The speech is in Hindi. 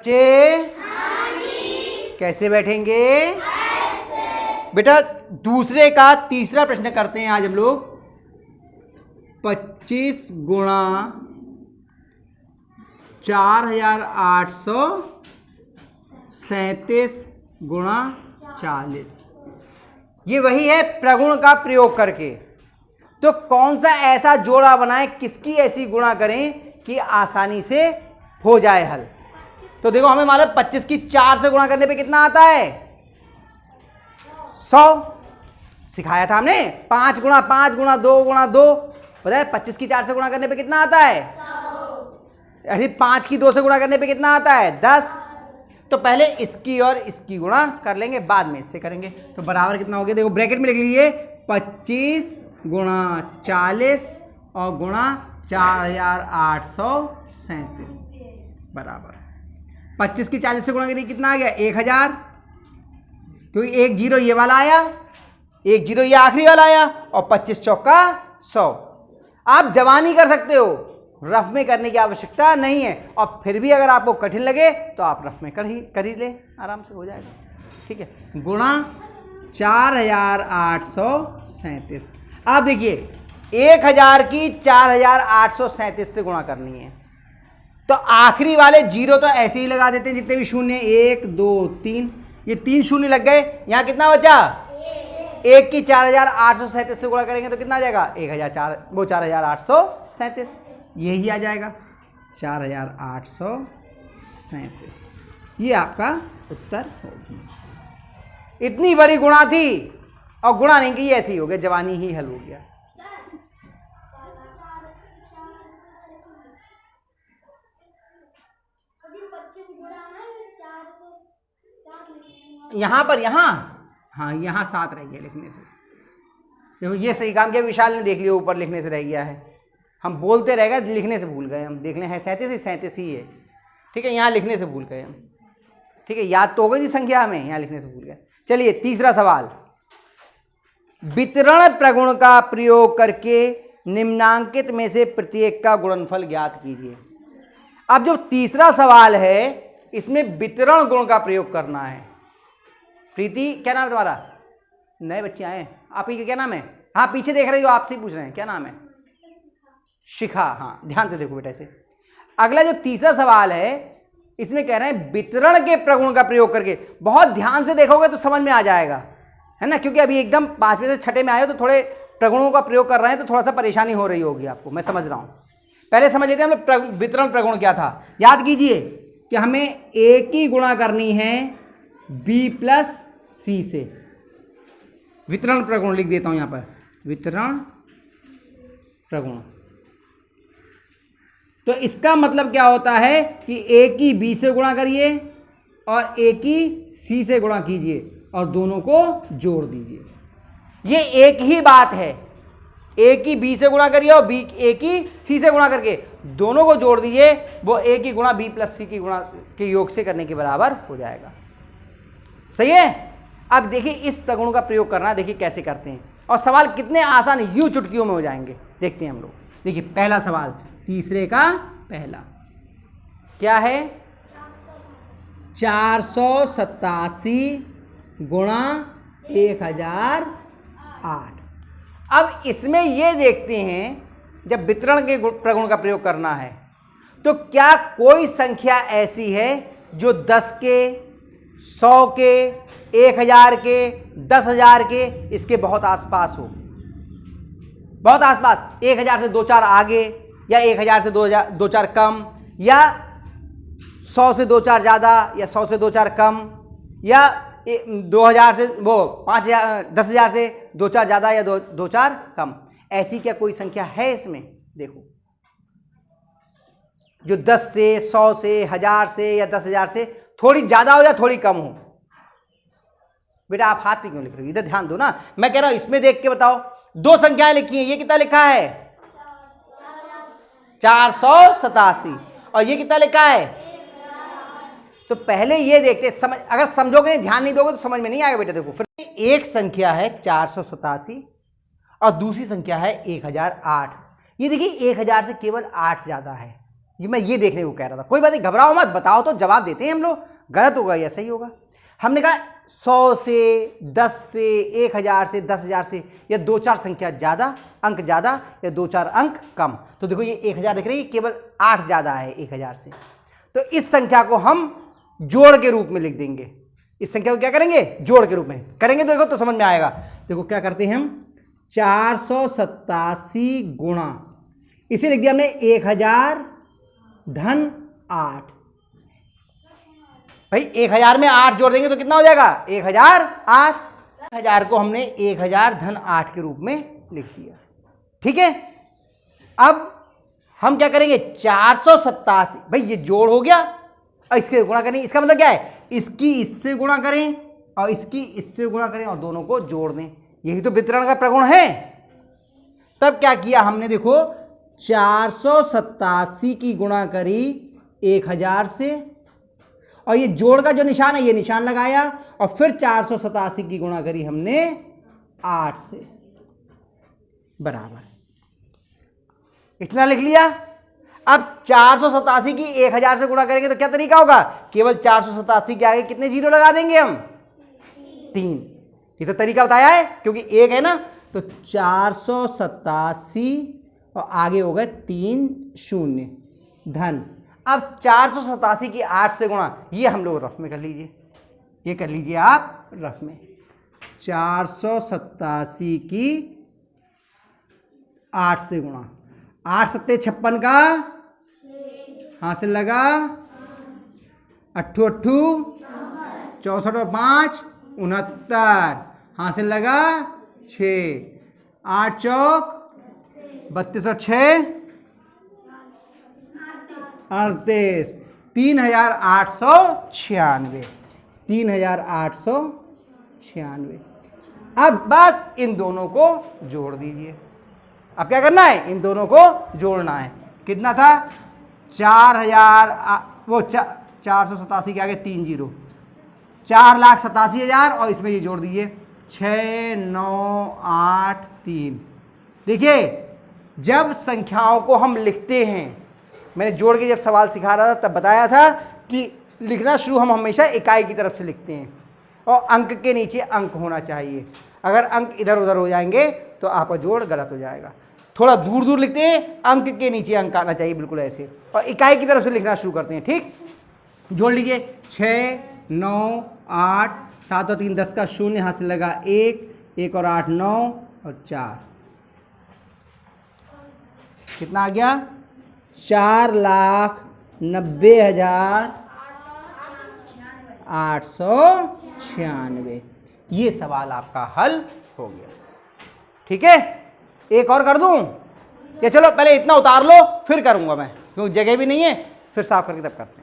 बच्चे? कैसे बैठेंगे? बेटा दूसरे का तीसरा प्रश्न करते हैं आज हम लोग। 25 गुणा 4837 गुणा 40, ये वही है प्रगुण का प्रयोग करके। तो कौन सा ऐसा जोड़ा बनाएं, किसकी ऐसी गुणा करें कि आसानी से हो जाए हल। तो देखो हमें मालूम 25 की 4 से गुणा करने पे कितना आता है? 100 सिखाया था हमने। 5 गुणा 5 गुणा 2 गुणा 2, पता है 25 की 4 से गुणा करने पे कितना आता है? 100। ऐसे 5 की 2 से गुणा करने पे कितना आता है? 10। तो पहले इसकी और इसकी गुणा कर लेंगे, बाद में इससे करेंगे। तो बराबर कितना हो गया? देखो ब्रैकेट में लिख लीजिए 25 गुणा 40 और गुणा 4837 बराबर 25 की 40 से गुणा करिए, कितना आ गया? 1000। क्योंकि एक जीरो ये वाला आया, एक जीरो ये आखिरी वाला आया, और 25 चौका 100। आप जवानी कर सकते हो, रफ में करने की आवश्यकता नहीं है। और फिर भी अगर आपको कठिन लगे तो आप रफ में कर ही ले, आराम से हो जाएगा। ठीक है, गुणा 4837। अब देखिए 1000 की 4837 से गुणा करनी है, तो आखिरी वाले जीरो तो ऐसे ही लगा देते हैं, जितने भी शून्य, 1 2 3, ये 3 शून्य लग गए। यहां कितना बचा? 1 की 4837 से गुणा करेंगे तो कितना आ जाएगा? 4837, यही आ जाएगा 4837। ये आपका उत्तर होगी। इतनी बड़ी गुणा थी और गुणा नहीं की, ऐसे ही हो गया, जवानी ही हल हो गया। यहां पर हाँ यहाँ 7 रह गया लिखने से। देखो ये सही काम किया, विशाल ने देख लिया ऊपर लिखने से रह गया है। हम बोलते रह गए, लिखने से भूल गए। हम देख लें है 37 ही है। ठीक है, यहाँ लिखने से भूल गए हम। ठीक है, याद तो हो गई थी संख्या हमें, यहाँ लिखने से भूल गए। चलिए तीसरा सवाल, वितरण प्रगुण का प्रयोग करके निम्नांकित में से प्रत्येक का गुणनफल ज्ञात कीजिए। अब जो तीसरा सवाल है इसमें वितरण गुण का प्रयोग करना है। प्रीति, क्या नाम है तुम्हारा? नए बच्चे आए, आपकी क्या नाम है? हाँ पीछे देख रही हो, आपसे पूछ रहे हैं, क्या नाम है? शिखा। हाँ ध्यान से देखो बेटा इसे। अगला जो तीसरा सवाल है इसमें कह रहे हैं वितरण के प्रगुण का प्रयोग करके। बहुत ध्यान से देखोगे तो समझ में आ जाएगा, है ना, क्योंकि अभी एकदम 5वें से 6ठे में आए हो तो थोड़े प्रगुणों का प्रयोग कर रहे हैं, तो थोड़ा सा परेशानी हो रही होगी आपको, मैं समझ रहा हूं। पहले समझ लेते हैं हम लोग वितरण प्रगुण क्या था। याद कीजिए कि हमें ए की गुणा करनी है बी प्लस सी से। वितरण प्रगुण लिख देता हूं यहां पर, वितरण प्रगुण। तो इसका मतलब क्या होता है कि ए की बी से गुणा करिए और ए की सी से गुणा कीजिए और दोनों को जोड़ दीजिए। ये एक ही बात है, ए की बी से गुणा करिए और बी ए की सी से गुणा करके दोनों को जोड़ दीजिए, वो ए की गुणा बी प्लस सी की गुणा के योग से करने के बराबर हो जाएगा। सही है। अब देखिए इस प्रगुण का प्रयोग करना, देखिए कैसे करते हैं, और सवाल कितने आसान यूं चुटकियों में हो जाएंगे, देखते हैं हम लोग। देखिए पहला सवाल, तीसरे का पहला क्या है? 487 गुणा 1008। अब इसमें ये देखते हैं जब वितरण के प्रगुण का प्रयोग करना है तो क्या कोई संख्या ऐसी है जो 10 के, 100 के, 1000 के, 10,000 के, इसके बहुत आसपास हो। बहुत आसपास, 1000 से 2-4 आगे, या 1000 से 2-4 कम, या 100 से 2-4 ज़्यादा, या 100 से 2-4 कम, या 2000 से 5000, 10,000 से 2-4 ज़्यादा या 2-4 कम। ऐसी क्या कोई संख्या है इसमें? देखो जो 10 से, 100 से, 1000 से या 10,000 से थोड़ी ज़्यादा हो या थोड़ी कम हो। बेटा आप हाथ पे क्यों लिख रहे हो? इधर ध्यान दो ना, मैं कह रहा हूं इसमें देख के बताओ। 2 संख्याएं लिखी हैं, ये कितना लिखा है? 487, और ये कितना लिखा है? तो पहले ये देखते, समझ, अगर समझोगे, ध्यान नहीं दोगे तो समझ में नहीं आएगा बेटा। देखो फिर एक संख्या है 487 और दूसरी संख्या है 1008। ये देखिए 1000 से केवल 8 ज्यादा है, मैं ये देखने को कह रहा था। कोई बात नहीं, घबराओ मत, बताओ तो जवाब देते हैं हम लोग, गलत होगा या सही होगा। हमने कहा 100 से, 10 से, 1000 से, 10,000 से, या 2-4 संख्या ज़्यादा, अंक ज़्यादा, या 2-4 अंक कम। तो देखो ये 1000 दिख रही है, केवल 8 ज़्यादा है 1000 से, तो इस संख्या को हम जोड़ के रूप में लिख देंगे। इस संख्या को क्या करेंगे? जोड़ के रूप में करेंगे, देखो तो समझ में आएगा। देखो क्या करते हैं हम, 487 गुणा, इसे लिख दिया हमने 1000 धन 8। भाई 1000 में 8 जोड़ देंगे तो कितना हो जाएगा? 1008। 1000 को हमने 1000 धन 8 के रूप में लिख दिया। ठीक है, अब हम क्या करेंगे? 487, भाई ये जोड़ हो गया और इसके गुणा करें। इसका मतलब क्या है? इसकी इससे गुणा करें और इसकी इससे गुणा करें और दोनों को जोड़ दें। यही तो वितरण का प्रगुण है। तब क्या किया हमने? देखो 487 की गुणा करी 1000 से, और ये जोड़ का जो निशान है ये निशान लगाया, और फिर 487 की गुणा करी हमने 8 से, बराबर इतना लिख लिया। अब 487 की 1000 से गुणा करेंगे तो क्या तरीका होगा? केवल 487 के आगे कितने जीरो लगा देंगे हम? 3। ये तो तरीका बताया है, क्योंकि 1 है ना, तो 487 और आगे हो गए 3 शून्य धन। अब 487 की 8 से गुणा, ये हम लोग रफ में कर लीजिए, ये कर लीजिए आप रफ में। 487 की 8 से गुणा, 8 सत्ते 56 का हासिल लगा, 8 64 और 5 69 हासिल लगा 6, 8 चौक 32 और 6 38, 3896, 3896। अब बस इन दोनों को जोड़ दीजिए। अब क्या करना है? इन दोनों को जोड़ना है। कितना था? 4000, वो 487 के आगे 3 जीरो, 4,87,000, और इसमें ये जोड़ दीजिए 6983। देखिए जब संख्याओं को हम लिखते हैं, मैंने जोड़ के जब सवाल सिखा रहा था तब बताया था कि लिखना शुरू हम हमेशा इकाई की तरफ से लिखते हैं, और अंक के नीचे अंक होना चाहिए। अगर अंक इधर उधर हो जाएंगे तो आपका जोड़ गलत हो जाएगा। थोड़ा दूर दूर लिखते हैं, अंक के नीचे अंक आना चाहिए, बिल्कुल ऐसे, और इकाई की तरफ से लिखना शुरू करते हैं। ठीक, जोड़ लीजिए 6 9 8 7 और 3 10 का शून्य हासिल लगा 1 और 8 9 और 4, कितना आ गया? 4,90,896। ये सवाल आपका हल हो गया। ठीक है, एक और कर दूं या चलो पहले इतना उतार लो फिर करूंगा मैं, क्योंकि जगह भी नहीं है, फिर साफ करके तब करते हैं।